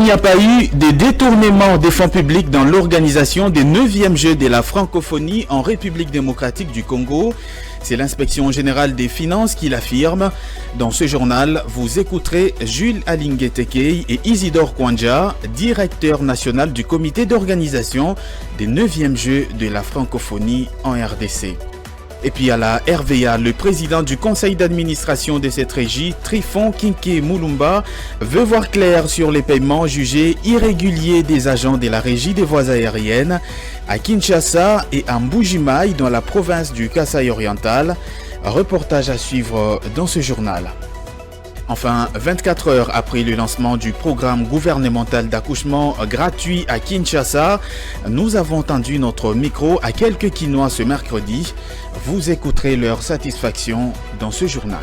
n'y a pas eu de détournement des fonds publics dans l'organisation des 9e Jeux de la francophonie en République démocratique du Congo. C'est l'inspection générale des finances qui l'affirme. Dans ce journal, vous écouterez Jules Alingué-Tekei et Isidore Kwanja, directeur national du comité d'organisation des 9e Jeux de la francophonie en RDC. Et puis à la RVA, le président du conseil d'administration de cette régie, Trifon Kinké Moulumba, veut voir clair sur les paiements jugés irréguliers des agents de la régie des voies aériennes à Kinshasa et à Mbujimaï dans la province du Kasaï oriental. Reportage à suivre dans ce journal. Enfin, 24 heures après le lancement du programme gouvernemental d'accouchement gratuit à Kinshasa, nous avons tendu notre micro à quelques Kinois ce mercredi. Vous écouterez leur satisfaction dans ce journal.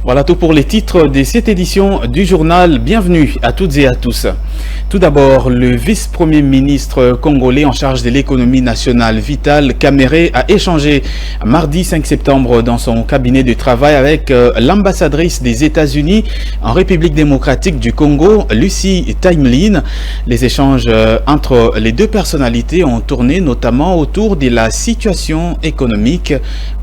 Voilà tout pour les titres de cette édition du journal. Bienvenue à toutes et à tous. Tout d'abord, le vice-premier ministre congolais en charge de l'économie nationale, Vital Kamerhe, a échangé mardi 5 septembre dans son cabinet de travail avec l'ambassadrice des États-Unis en République démocratique du Congo, Lucy Timelin. Les échanges entre les deux personnalités ont tourné notamment autour de la situation économique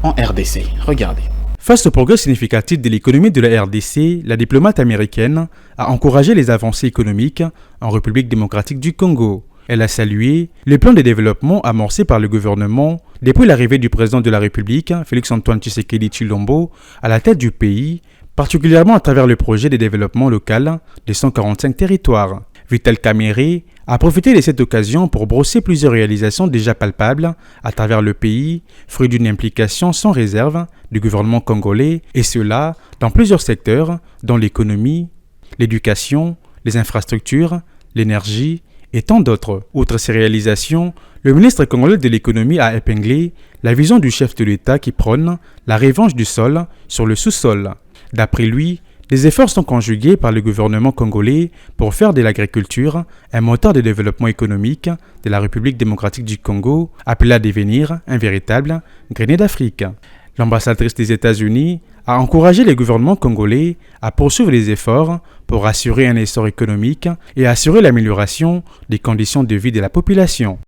en RDC. Regardez. Face au progrès significatif de l'économie de la RDC, la diplomate américaine a encouragé les avancées économiques en République démocratique du Congo. Elle a salué le plan de développement amorcé par le gouvernement depuis l'arrivée du président de la République, Félix-Antoine Tshisekedi Tshilombo, à la tête du pays, particulièrement à travers le projet de développement local de 145 territoires. Vital Kamerhe a profité de cette occasion pour brosser plusieurs réalisations déjà palpables à travers le pays, fruit d'une implication sans réserve du gouvernement congolais, et cela dans plusieurs secteurs, dont l'économie, l'éducation, les infrastructures, l'énergie et tant d'autres. Outre ces réalisations, le ministre congolais de l'économie a épinglé la vision du chef de l'État qui prône la revanche du sol sur le sous-sol. D'après lui, les efforts sont conjugués par le gouvernement congolais pour faire de l'agriculture un moteur de développement économique de la République démocratique du Congo, appelé à devenir un véritable grenier d'Afrique. L'ambassadrice des États-Unis a encouragé le gouvernement congolais à poursuivre les efforts pour assurer un essor économique et assurer l'amélioration des conditions de vie de la population.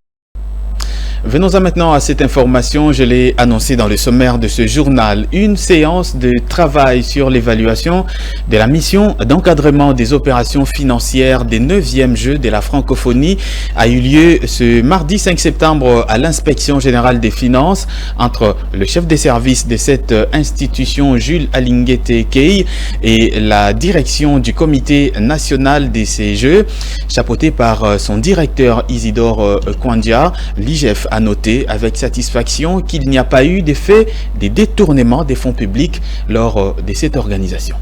Venons-en maintenant à cette information, je l'ai annoncé dans le sommaire de ce journal. Une séance de travail sur l'évaluation de la mission d'encadrement des opérations financières des 9e Jeux de la francophonie a eu lieu ce mardi 5 septembre à l'inspection générale des finances entre le chef des services de cette institution, Jules Alingué-Tekei, et la direction du comité national de ces Jeux, chapeauté par son directeur Isidore Kwanja. L'IGF a noté avec satisfaction qu'il n'y a pas eu d'effet de détournement des fonds publics lors de cette organisation.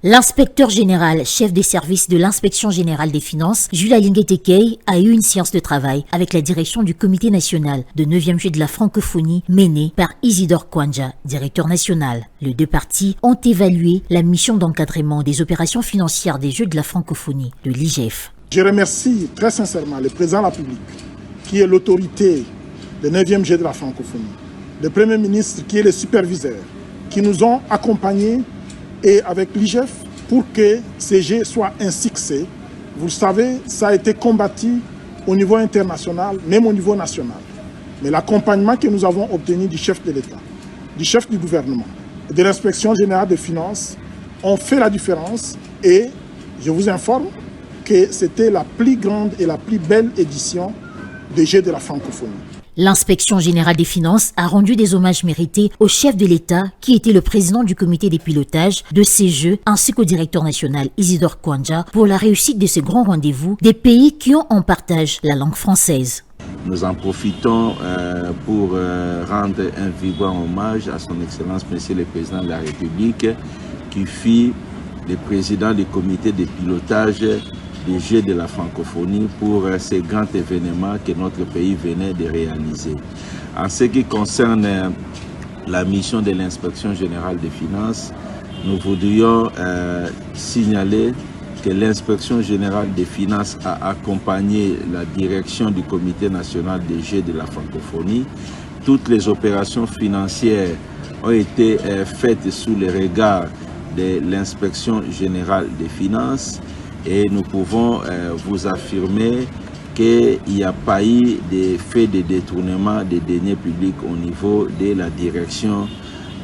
L'inspecteur général, chef des services de l'inspection générale des finances, Jules Alingué-Tekei, a eu une séance de travail avec la direction du comité national de 9e Jeux de la francophonie menée par Isidore Kwanja, directeur national. Les deux parties ont évalué la mission d'encadrement des opérations financières des Jeux de la francophonie de l'IGF. Je remercie très sincèrement le président de la République, qui est l'autorité des 9e Jeux de la francophonie, le Premier ministre qui est le superviseur, qui nous ont accompagnés et avec l'IGF pour que ces Jeux soient un succès. Vous le savez, ça a été combattu au niveau international, même au niveau national. Mais l'accompagnement que nous avons obtenu du chef de l'État, du chef du gouvernement, de l'inspection générale des finances, ont fait la différence et je vous informe que c'était la plus grande et la plus belle édition des Jeux de la francophonie. L'inspection générale des finances a rendu des hommages mérités au chef de l'État qui était le président du comité de pilotage de ces Jeux ainsi qu'au directeur national Isidore Kwanja pour la réussite de ce grand rendez-vous des pays qui ont en partage la langue française. Nous en profitons pour rendre un vibrant hommage à son Excellence Monsieur le Président de la République qui fut le président du comité de pilotage des Jeux de la francophonie pour ces grands événements que notre pays venait de réaliser. En ce qui concerne la mission de l'inspection générale des finances, nous voudrions signaler que l'inspection générale des finances a accompagné la direction du comité national des Jeux de la francophonie toutes les opérations financières ont été faites sous le regard de l'inspection générale des finances et nous pouvons vous affirmer qu'il n'y a pas eu de fait de détournement des deniers publics au niveau de la direction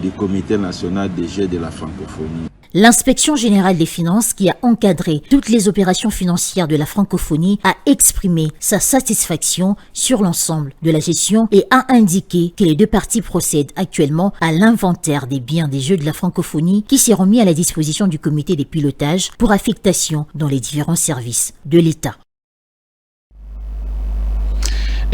du Comité national des jeux de la francophonie. L'inspection générale des finances, qui a encadré toutes les opérations financières de la francophonie, a exprimé sa satisfaction sur l'ensemble de la gestion et a indiqué que les deux parties procèdent actuellement à l'inventaire des biens des jeux de la francophonie qui seront mis à la disposition du comité des pilotages pour affectation dans les différents services de l'État.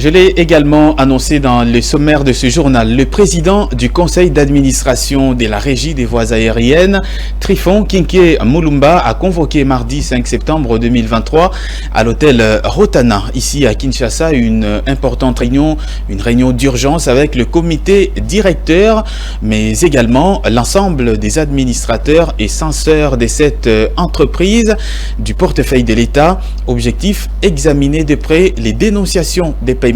Je l'ai également annoncé dans le sommaire de ce journal. Le président du conseil d'administration de la régie des voies aériennes, Trifon Kinké Mulumba, a convoqué mardi 5 septembre 2023 à l'hôtel Rotana, ici à Kinshasa, une importante réunion, une réunion d'urgence avec le comité directeur, mais également l'ensemble des administrateurs et censeurs de cette entreprise du portefeuille de l'État. Objectif, examiner de près les dénonciations des paiements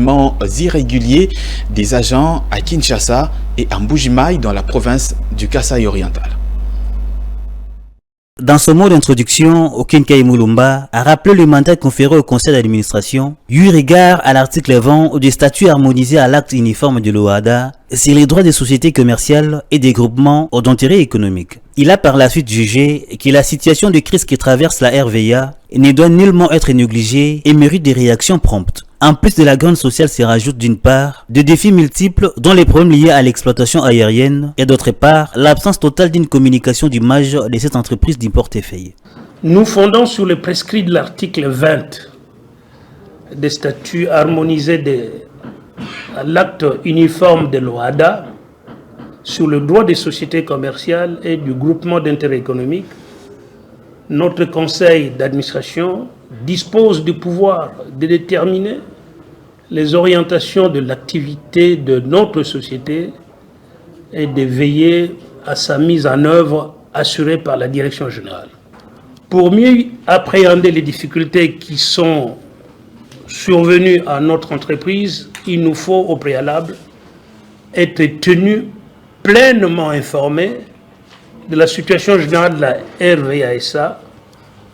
irréguliers des agents à Kinshasa et à Mbujimayi dans la province du Kasaï oriental. Dans ce mot d'introduction, Kinké Mulumba a rappelé le mandat conféré au conseil d'administration, eu regard à l'article 20 du statut harmonisé à l'acte uniforme de l'OADA sur les droits des sociétés commerciales et des groupements d'intérêt économique. Il a par la suite jugé que la situation de crise qui traverse la RVA ne doit nullement être négligée et mérite des réactions promptes. En plus de la grande sociale se rajoute d'une part des défis multiples dont les problèmes liés à l'exploitation aérienne et d'autre part l'absence totale d'une communication d'image de cette entreprise du portefeuille. Nous fondons sur le prescrit de l'article 20 des statuts harmonisés de l'acte uniforme de l'OADA sur le droit des sociétés commerciales et du groupement d'intérêt économique. Notre conseil d'administration dispose du pouvoir de déterminer les orientations de l'activité de notre société et de veiller à sa mise en œuvre assurée par la direction générale. Pour mieux appréhender les difficultés qui sont survenues à notre entreprise, il nous faut au préalable être tenus pleinement informés de la situation générale de la RVA-SA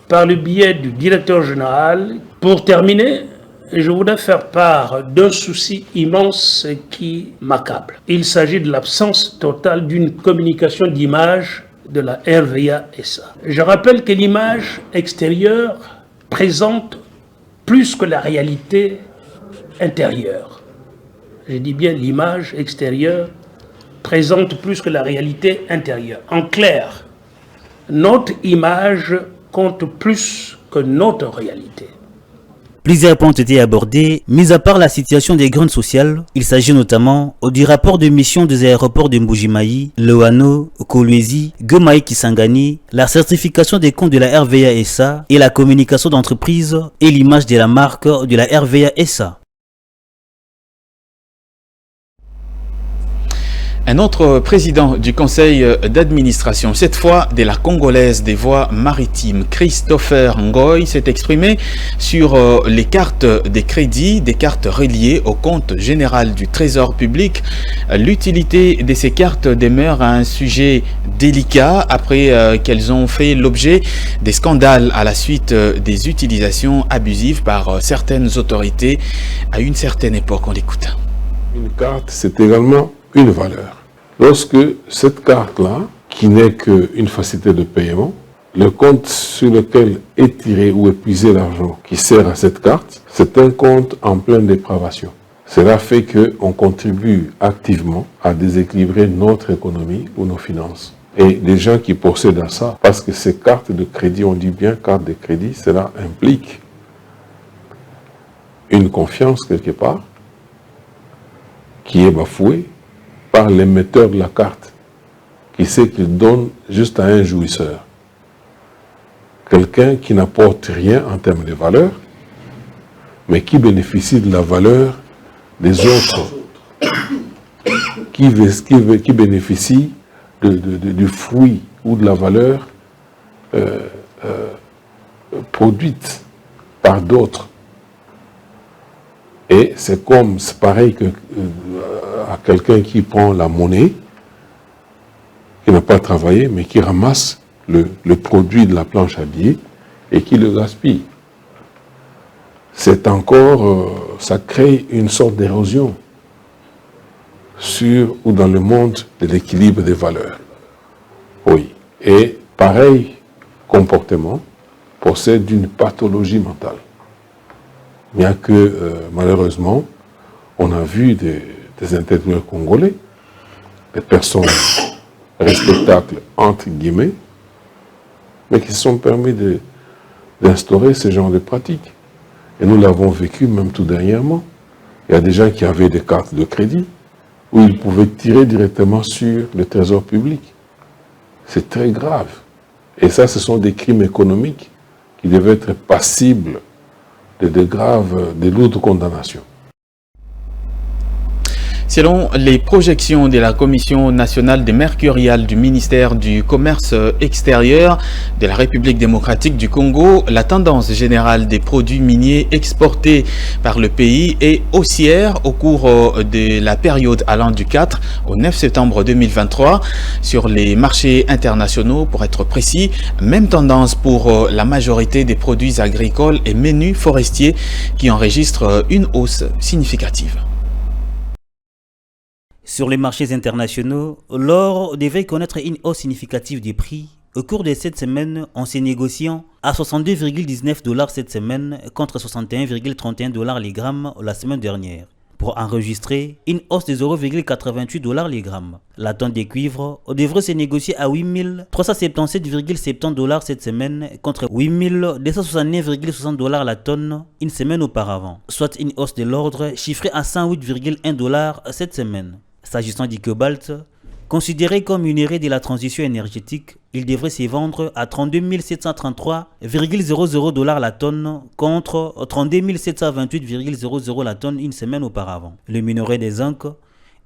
par le biais du directeur général. Pour terminer, je voudrais faire part d'un souci immense qui m'accable. Il s'agit de l'absence totale d'une communication d'image de la RVA-SA. Je rappelle que l'image extérieure présente plus que la réalité intérieure. Je dis bien l'image extérieure présente plus que la réalité intérieure. En clair, notre image compte plus que notre réalité. Plusieurs points ont été abordés, mis à part la situation des grandes sociales. Il s'agit notamment du rapport de mission des aéroports de Mbujimayi, Loano, Kolwezi, Gomaï Kisangani, la certification des comptes de la RVA-SA et la communication d'entreprise et l'image de la marque de la RVA-SA. Un autre président du conseil d'administration, cette fois de la Congolaise des voies maritimes, Christopher Ngoy, s'est exprimé sur les cartes des crédits, des cartes reliées au compte général du Trésor public. L'utilité de ces cartes demeure un sujet délicat après qu'elles ont fait l'objet des scandales à la suite des utilisations abusives par certaines autorités à une certaine époque. On l'écoute. Une carte, c'est également une valeur. Lorsque cette carte-là, qui n'est qu'une facilité de paiement, le compte sur lequel est tiré ou épuisé l'argent qui sert à cette carte, c'est un compte en pleine dépravation. Cela fait qu'on contribue activement à déséquilibrer notre économie ou nos finances. Et les gens qui procèdent à ça, parce que ces cartes de crédit, on dit bien cartes de crédit, cela implique une confiance quelque part qui est bafouée par l'émetteur de la carte, qui sait qu'il donne juste à un jouisseur. Quelqu'un qui n'apporte rien en termes de valeur, mais qui bénéficie de la valeur des autres, qui bénéficie du fruit ou de la valeur produite par d'autres. Et c'est pareil que à quelqu'un qui prend la monnaie, qui n'a pas travaillé, mais qui ramasse le produit de la planche à billets et qui le gaspille. C'est encore, ça crée une sorte d'érosion sur ou dans le monde de l'équilibre des valeurs. Oui. Et pareil comportement possède d'une pathologie mentale. Bien que, malheureusement, on a vu des intellectuels congolais, des personnes respectables, entre guillemets, mais qui se sont permis d'instaurer ce genre de pratiques. Et nous l'avons vécu même tout dernièrement. Il y a des gens qui avaient des cartes de crédit où ils pouvaient tirer directement sur le trésor public. C'est très grave. Et ça, ce sont des crimes économiques qui devaient être passibles de lourdes condamnations. Selon les projections de la Commission nationale des mercuriales du ministère du Commerce extérieur de la République démocratique du Congo, la tendance générale des produits miniers exportés par le pays est haussière au cours de la période allant du 4 au 9 septembre 2023 sur les marchés internationaux, pour être précis. Même tendance pour la majorité des produits agricoles et menus forestiers qui enregistrent une hausse significative. Sur les marchés internationaux, l'or devrait connaître une hausse significative des prix au cours de cette semaine en se négociant à 62,19 $ cette semaine contre 61,31 $ les grammes la semaine dernière, pour enregistrer une hausse de 0,88 $ les grammes. La tonne de cuivre devrait se négocier à 8377,70 $ cette semaine contre 8269,60 $ la tonne une semaine auparavant, soit une hausse de l'ordre chiffrée à 108,1 $ cette semaine. S'agissant du cobalt, considéré comme minerai de la transition énergétique, il devrait se vendre à 32 733,00 $ la tonne contre 32 728,00 $ la tonne une semaine auparavant. Le minerai des zinc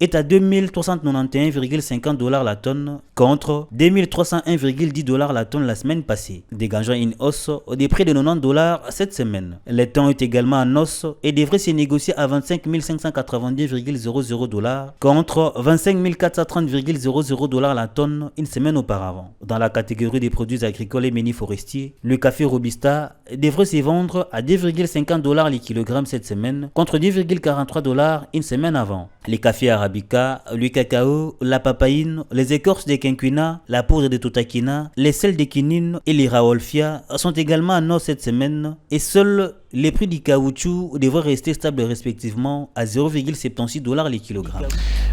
est à 2391,50 $ la tonne contre 2301,10 $ la tonne la semaine passée, dégageant une hausse des prix de 90 $ cette semaine. Le thon est également en hausse et devrait se négocier à 25 582,00 $ contre 25 430,00 $ la tonne une semaine auparavant. Dans la catégorie des produits agricoles et menus forestiers, le café Robusta devrait se vendre à 2,50 $ le kilogramme cette semaine contre 2,43 $ une semaine avant. Les cafés arabica, le cacao, la papaïne, les écorces de quinquina, la poudre de totakina, les sels de quinine et les raolfia sont également en hausse cette semaine et seuls les prix du caoutchouc devraient rester stables respectivement à 0,76 $ les kilogrammes.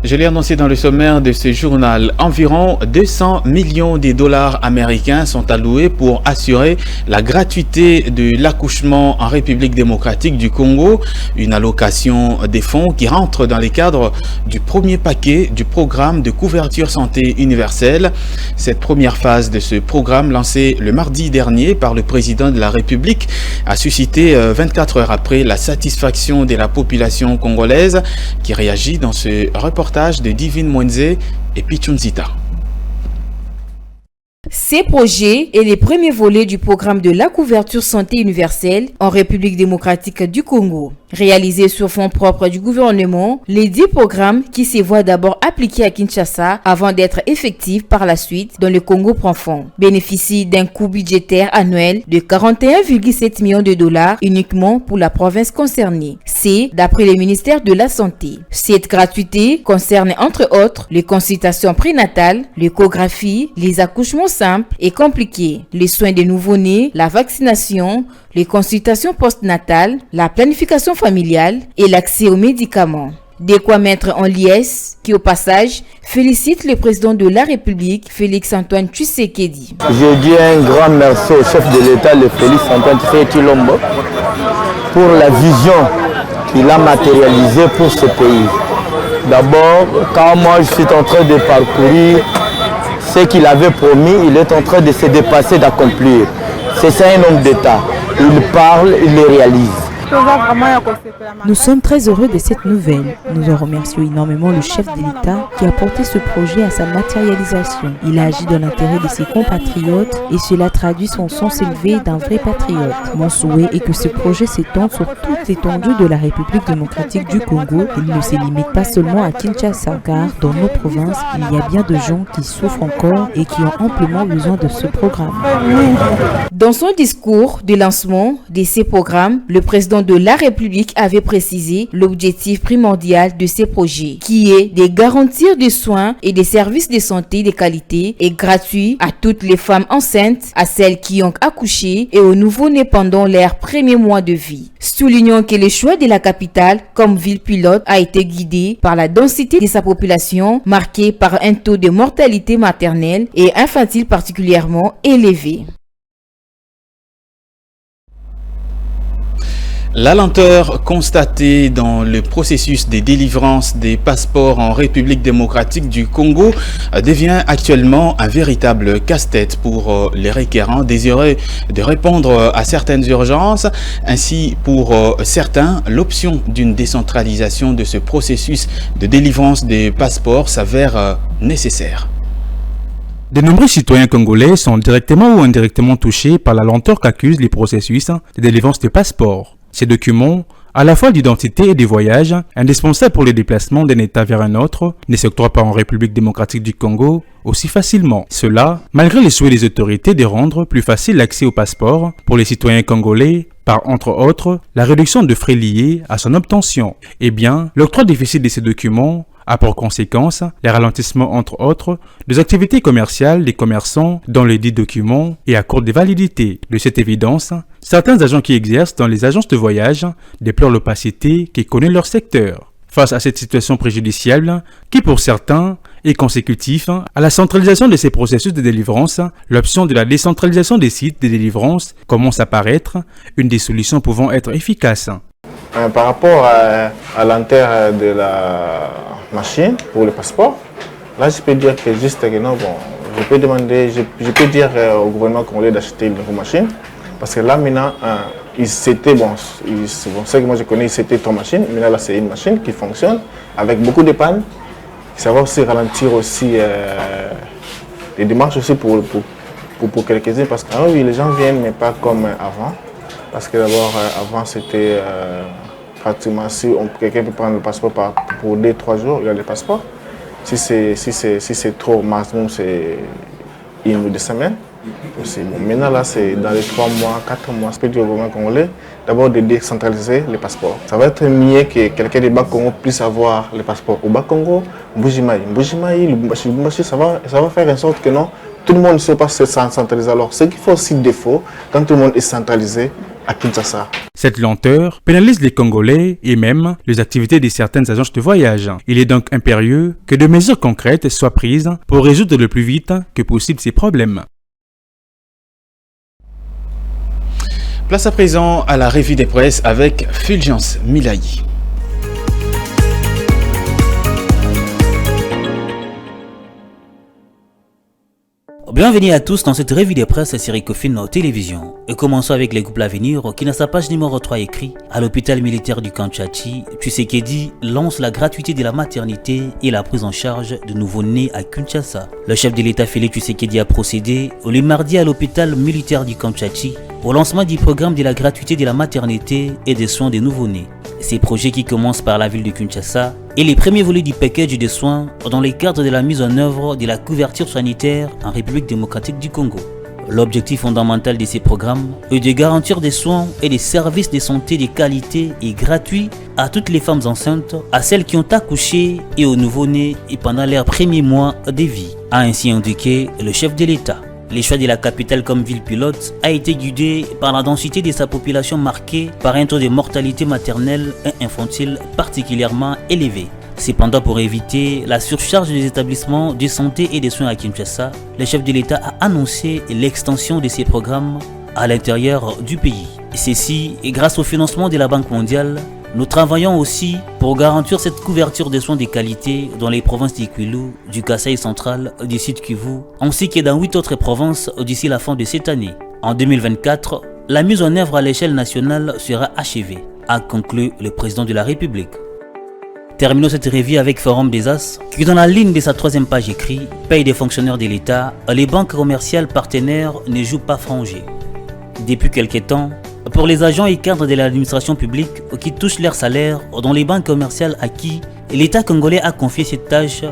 Je l'ai annoncé dans le sommaire de ce journal, environ 200 millions de dollars américains sont alloués pour assurer la gratuité de l'accouchement en République démocratique du Congo, une allocation des fonds qui rentre dans les cadres du premier paquet du programme de couverture santé universelle. Cette première phase de ce programme, lancé le mardi dernier par le président de la République, a suscité 24 heures après la satisfaction de la population congolaise qui réagit dans ce reportage de Divine Mwenze et Pichunzita. Ces projets est les premiers volets du programme de la couverture santé universelle en République démocratique du Congo. Réalisés sur fonds propres du gouvernement, les 10 programmes qui se voient d'abord appliqués à Kinshasa avant d'être effectifs par la suite dans le Congo profond bénéficient d'un coût budgétaire annuel de 41,7 millions de dollars uniquement pour la province concernée. C'est d'après le ministère de la Santé. Cette gratuité concerne entre autres les consultations prénatales, l'échographie, les accouchements simples et compliqués, les soins des nouveau-nés, la vaccination, les consultations postnatales, la planification familiale et l'accès aux médicaments. De quoi mettre en liesse qui au passage félicite le président de la République, Félix-Antoine Tshisekedi. Je dis un grand merci au chef de l'État, le Félix-Antoine Tshisekedi, pour la vision qu'il a matérialisée pour ce pays. D'abord, quand moi je suis en train de parcourir ce qu'il avait promis, il est en train de se dépasser, d'accomplir. C'est ça un homme d'État. Il parle, il le réalise. Nous sommes très heureux de cette nouvelle. Nous en remercions énormément le chef de l'État qui a porté ce projet à sa matérialisation. Il a agi dans l'intérêt de ses compatriotes et cela traduit son sens élevé d'un vrai patriote. Mon souhait est que ce projet s'étende sur toute l'étendue de la République démocratique du Congo. Il ne se limite pas seulement à Kinshasa, car dans nos provinces, il y a bien de gens qui souffrent encore et qui ont amplement besoin de ce programme. Dans son discours de lancement de ces programmes, le président de la République avait précisé l'objectif primordial de ces projets, qui est de garantir des soins et des services de santé de qualité et gratuits à toutes les femmes enceintes, à celles qui ont accouché et aux nouveau-nés pendant leurs premiers mois de vie. Soulignons que le choix de la capitale comme ville pilote a été guidé par la densité de sa population, marquée par un taux de mortalité maternelle et infantile particulièrement élevé. La lenteur constatée dans le processus de délivrance des passeports en République démocratique du Congo devient actuellement un véritable casse-tête pour les requérants désireux de répondre à certaines urgences. Ainsi, pour certains, l'option d'une décentralisation de ce processus de délivrance des passeports s'avère nécessaire. De nombreux citoyens congolais sont directement ou indirectement touchés par la lenteur qu'accusent les processus de délivrance des passeports. Ces documents, à la fois d'identité et de voyage, indispensables pour le déplacement d'un État vers un autre, ne s'octroient pas en République démocratique du Congo aussi facilement. Cela, malgré les souhaits des autorités de rendre plus facile l'accès au passeport pour les citoyens congolais, par entre autres la réduction de frais liés à son obtention. Eh bien, l'octroi difficile de ces documents a pour conséquence les ralentissements entre autres des activités commerciales des commerçants dans les dits documents et à court de validité. De cette évidence, certains agents qui exercent dans les agences de voyage déplorent l'opacité qui connaît leur secteur. Face à cette situation préjudiciable, qui pour certains est consécutif à la centralisation de ces processus de délivrance, l'option de la décentralisation des sites de délivrance commence à paraître une des solutions pouvant être efficaces. Par rapport à l'intérêt de la machine pour le passeport, là je peux dire que juste que non, bon, je peux dire au gouvernement congolais d'acheter une nouvelle machine, parce que là maintenant, c'était bon, c'est que moi je connais, c'était ton machine, maintenant là c'est une machine qui fonctionne avec beaucoup de pannes. Ça va aussi ralentir aussi les démarches aussi pour quelques-uns, parce que oui, les gens viennent mais pas comme avant. Parce que d'abord, avant, c'était pratiquement, si quelqu'un peut prendre le passeport pour 2-3 jours, il y a le passeport. Si c'est trop, maximum, c'est 1 ou 2 semaines. Bon. Maintenant, là, c'est dans les 3 mois, 4 mois, c'est du gouvernement congolais, d'abord de décentraliser les passeports. Ça va être mieux que quelqu'un du Bas-Congo puisse avoir le passeport au Bas-Congo, Mbujimayi, ça va faire en sorte que non, tout le monde ne sait pas se centraliser. Alors, ce qui fait aussi défaut, quand tout le monde est centralisé, à Kinshasa. Cette lenteur pénalise les Congolais et même les activités de certaines agences de voyage. Il est donc impérieux que de mesures concrètes soient prises pour résoudre le plus vite que possible ces problèmes. Place à présent à la revue des presses avec Fulgence Milayi. Bienvenue à tous dans cette revue de presse sur Ecofin Télévision. Et commençons avec les groupes L'Avenir qui, dans sa page numéro 3 écrit à l'hôpital militaire du Kanchachi, Tshisekedi lance la gratuité de la maternité et la prise en charge de nouveau-nés à Kinshasa. Le chef de l'État Félix Tshisekedi a procédé le mardi à l'hôpital militaire du Kanchachi au lancement du programme de la gratuité de la maternité et des soins des nouveau-nés. Ces projets qui commencent par la ville de Kinshasa et les premiers volets du package de soins dans le cadre de la mise en œuvre de la couverture sanitaire en République démocratique du Congo. L'objectif fondamental de ces programmes est de garantir des soins et des services de santé de qualité et gratuits à toutes les femmes enceintes, à celles qui ont accouché et aux nouveau-nés et pendant leurs premiers mois de vie, a ainsi indiqué le chef de l'État. Le choix de la capitale comme ville pilote a été guidé par la densité de sa population marquée par un taux de mortalité maternelle et infantile particulièrement élevé. Cependant, pour éviter la surcharge des établissements de santé et des soins à Kinshasa, le chef de l'État a annoncé l'extension de ces programmes à l'intérieur du pays. Ceci est grâce au financement de la Banque mondiale. Nous travaillons aussi pour garantir cette couverture de soins de qualité dans les provinces d'Ikwilu, du Kasaï central, du Sud Kivu, ainsi que dans 8 autres provinces d'ici la fin de cette année. En 2024, la mise en œuvre à l'échelle nationale sera achevée. a conclu le président de la République. Terminons cette revue avec Forum des As, qui dans la ligne de sa 3e page écrit « Paye des fonctionnaires de l'État, les banques commerciales partenaires ne jouent pas franc jeu ». Depuis quelque temps, pour les agents et cadres de l'administration publique qui touchent leur salaire dans les banques commerciales à qui l'État congolais a confié cette tâche,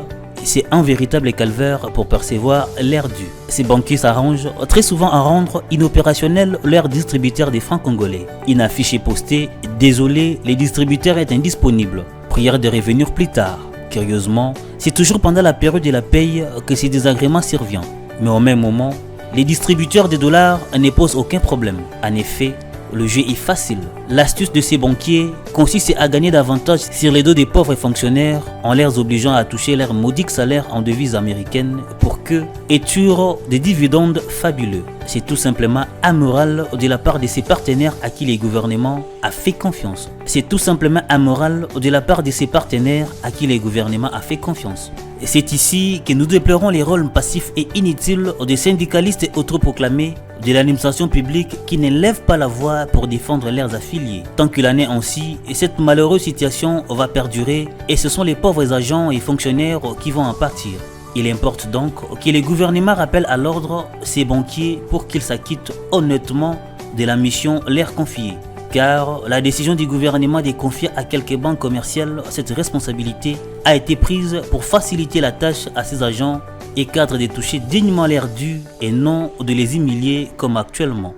c'est un véritable calvaire pour percevoir l'air dû. Ces banquiers s'arrangent très souvent à rendre inopérationnels leurs distributeurs des francs congolais. Une affiche est postée « Désolé, les distributeurs est indisponible. Prière de revenir plus tard ». Curieusement, c'est toujours pendant la période de la paye que ces désagréments surviennent. Mais au même moment, les distributeurs de dollars ne posent aucun problème. En effet, le jeu est facile. L'astuce de ces banquiers consiste à gagner davantage sur les dos des pauvres fonctionnaires en les obligeant à toucher leur modique salaire en devises américaines pour que éturent des dividendes fabuleux. C'est tout simplement amoral de la part de ces partenaires à qui les gouvernements a fait confiance. C'est tout simplement amoral de la part de ces partenaires à qui les gouvernements a fait confiance. C'est ici que nous déplorons les rôles passifs et inutiles des syndicalistes autoproclamés de l'administration publique qui ne lèvent pas la voix pour défendre leurs affiliés. Tant qu'il en est ainsi, cette malheureuse situation va perdurer et ce sont les pauvres agents et fonctionnaires qui vont en partir. Il importe donc que les gouvernements rappellent à l'ordre ces banquiers pour qu'ils s'acquittent honnêtement de la mission leur confiée. Car la décision du gouvernement de confier à quelques banques commerciales cette responsabilité a été prise pour faciliter la tâche à ces agents et cadres de toucher dignement l'air dû et non de les humilier comme actuellement.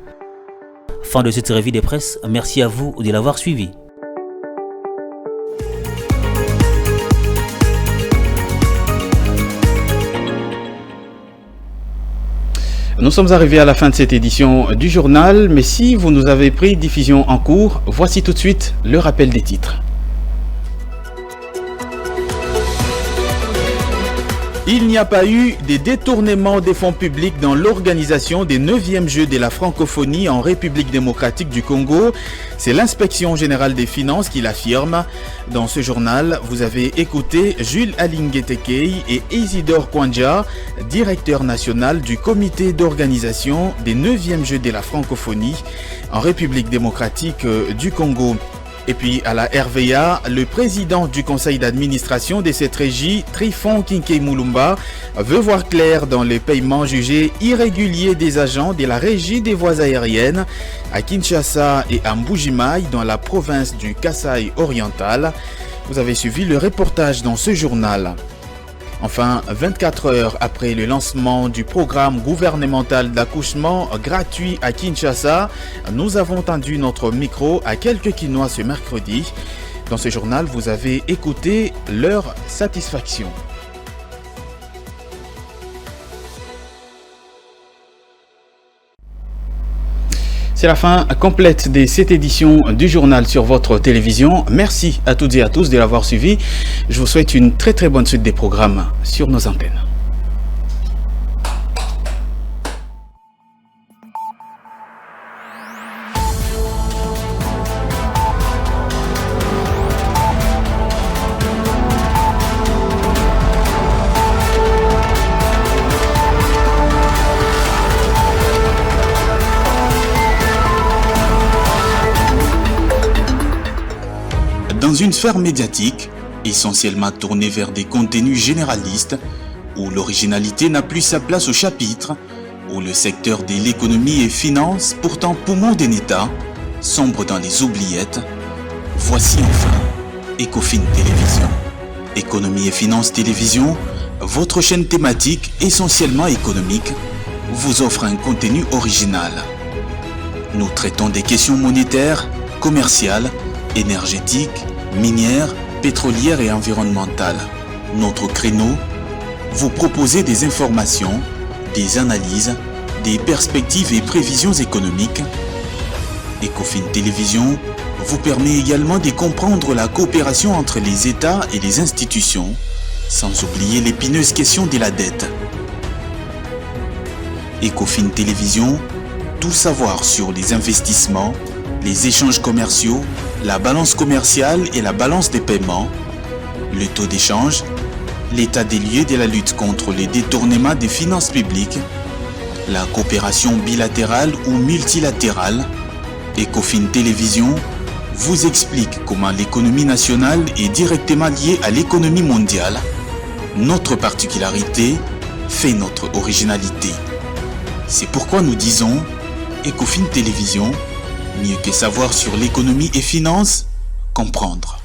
Fin de cette revue de presse, merci à vous de l'avoir suivi. Nous sommes arrivés à la fin de cette édition du journal, mais si vous nous avez pris diffusion en cours, voici tout de suite le rappel des titres. Il n'y a pas eu de détournement des fonds publics dans l'organisation des 9e Jeux de la francophonie en République démocratique du Congo. C'est l'inspection générale des finances qui l'affirme. Dans ce journal, vous avez écouté Jules Alinguetekei et Isidore Kwanja, directeur national du comité d'organisation des 9e Jeux de la francophonie en République démocratique du Congo. Et puis à la RVA, le président du conseil d'administration de cette régie, Trifon Kinkei Mulumba, veut voir clair dans les paiements jugés irréguliers des agents de la régie des voies aériennes à Kinshasa et à Mbujimaï dans la province du Kasaï oriental. Vous avez suivi le reportage dans ce journal. Enfin, 24 heures après le lancement du programme gouvernemental d'accouchement gratuit à Kinshasa, nous avons tendu notre micro à quelques Kinois ce mercredi. Dans ce journal, vous avez écouté leur satisfaction. C'est la fin complète de cette édition du journal sur votre télévision. Merci à toutes et à tous de l'avoir suivi. Je vous souhaite une très bonne suite des programmes sur nos antennes. Dans une sphère médiatique, essentiellement tournée vers des contenus généralistes, où l'originalité n'a plus sa place au chapitre, où le secteur de l'économie et finance, pourtant poumon d'un État, sombre dans les oubliettes, voici enfin Ecofin Télévision. Économie et finance télévision, votre chaîne thématique essentiellement économique, vous offre un contenu original. Nous traitons des questions monétaires, commerciales, énergétiques, minières, pétrolières et environnementales. Notre créneau, vous proposer des informations, des analyses, des perspectives et prévisions économiques. Ecofin Télévision vous permet également de comprendre la coopération entre les États et les institutions, sans oublier l'épineuse question de la dette. Ecofin Télévision, tout savoir sur les investissements, les échanges commerciaux, la balance commerciale et la balance des paiements, le taux d'échange, l'état des lieux de la lutte contre les détournements des finances publiques, la coopération bilatérale ou multilatérale. Ecofin Télévision vous explique comment l'économie nationale est directement liée à l'économie mondiale. Notre particularité fait notre originalité. C'est pourquoi nous disons Ecofin Télévision, mieux que savoir sur l'économie et finances, comprendre.